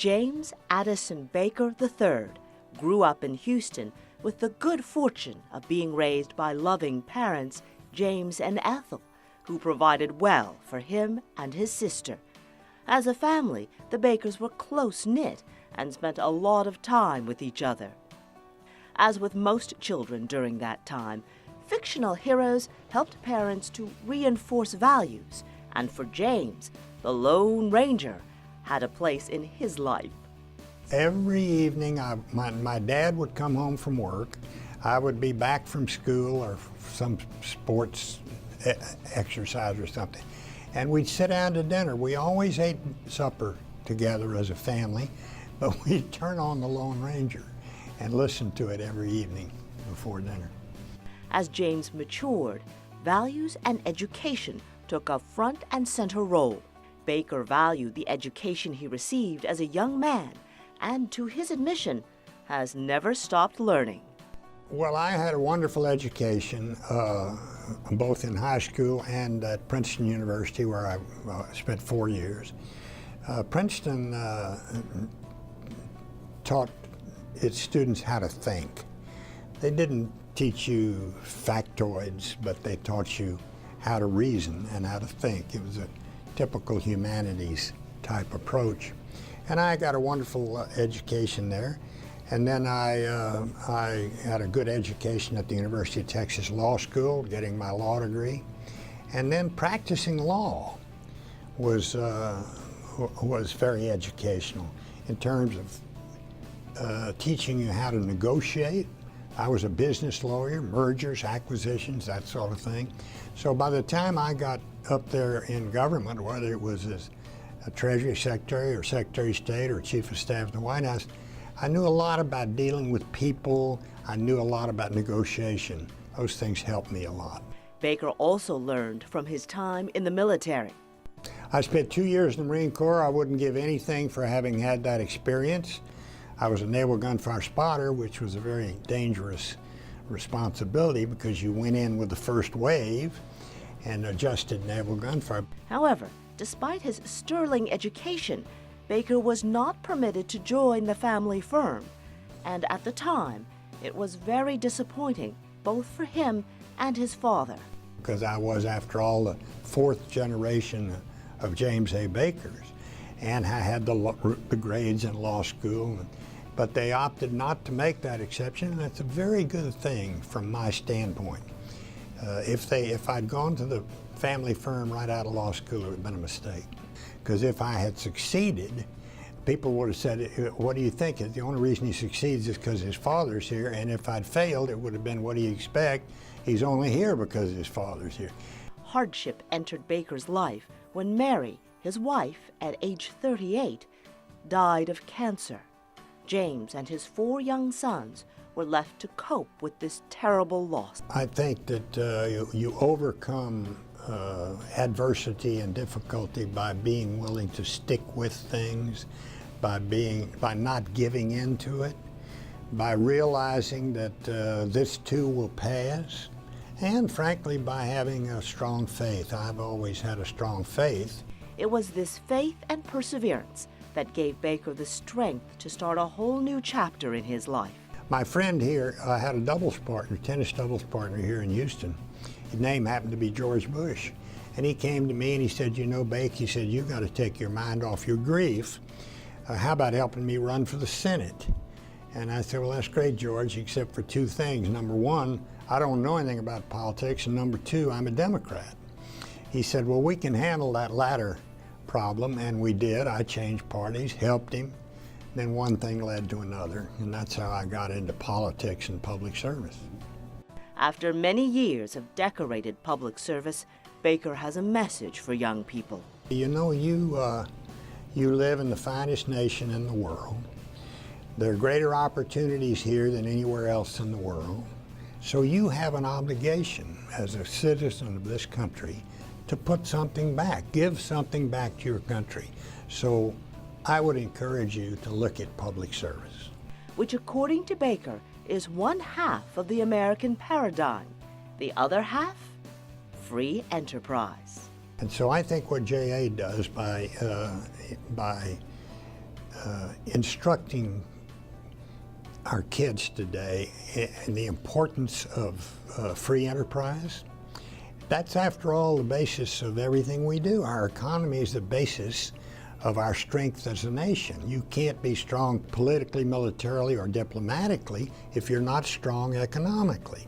James Addison Baker III grew up in Houston with the good fortune of being raised by loving parents James and Ethel, who provided well for him and his sister. As a family, the Bakers were close-knit and spent a lot of time with each other. As with most children during that time, fictional heroes helped parents to reinforce values, and for James, the Lone Ranger had a place in his life. Every evening, my dad would come home from work. I would be back from school or some sports exercise or something, and we'd sit down to dinner. We always ate supper together as a family, but we'd turn on the Lone Ranger and listen to it every evening before dinner. As James matured, values and education took a front and center role. Baker valued the education he received as a young man, and to his admission, has never stopped learning. Well, I had a wonderful education, both in high school and at Princeton University, where I spent 4 years. Princeton taught its students how to think. They didn't teach you factoids, but they taught you how to reason and how to think. It was a typical humanities type approach. And I got a wonderful education there. And then I had a good education at the University of Texas Law School, getting my law degree. And then practicing law was very educational in terms of teaching you how to negotiate. I was a business lawyer, mergers, acquisitions, that sort of thing. So by the time I got up there in government, whether it was as a Treasury Secretary or Secretary of State or Chief of Staff in the White House, I knew a lot about dealing with people. I knew a lot about negotiation. Those things helped me a lot. Baker also learned from his time in the military. I spent 2 years in the Marine Corps. I wouldn't give anything for having had that experience. I was a naval gunfire spotter, which was a very dangerous responsibility because you went in with the first wave and adjusted naval gunfire. However, despite his sterling education, Baker was not permitted to join the family firm, and at the time, it was very disappointing, both for him and his father. Because I was, after all, the fourth generation of James A. Bakers, and I had the grades in law school, but they opted not to make that exception, and that's a very good thing from my standpoint. If I'd gone to the family firm right out of law school, it would have been a mistake. Because if I had succeeded, people would have said, what do you think? The only reason he succeeds is because his father's here, and if I'd failed, it would have been, what do you expect? He's only here because his father's here. Hardship entered Baker's life when Mary, his wife, at age 38, died of cancer. James and his 4 young sons were left to cope with this terrible loss. I think that you overcome adversity and difficulty by being willing to stick with things, by not giving in to it, by realizing that this too will pass, and frankly by having a strong faith. I've always had a strong faith. It was this faith and perseverance that gave Baker the strength to start a whole new chapter in his life. My friend here had a doubles partner, tennis doubles partner here in Houston. His name happened to be George Bush. And he came to me and he said, you know, Bake, he said, you've got to take your mind off your grief. How about helping me run for the Senate? And I said, well, that's great, George, except for 2 things. Number 1, I don't know anything about politics. And number 2, I'm a Democrat. He said, well, we can handle that latter problem. And we did. I changed parties, helped him. Then one thing led to another. And that's how I got into politics and public service. After many years of decorated public service, Baker has a message for young people. You know, you live in the finest nation in the world. There are greater opportunities here than anywhere else in the world. So you have an obligation as a citizen of this country to put something back, give something back to your country. So I would encourage you to look at public service. Which, according to Baker, is 1/2 of the American paradigm. The other half? Free enterprise. And so I think what JA does by instructing our kids today in the importance of free enterprise. That's, after all, the basis of everything we do. Our economy is the basis of our strength as a nation. You can't be strong politically, militarily, or diplomatically if you're not strong economically.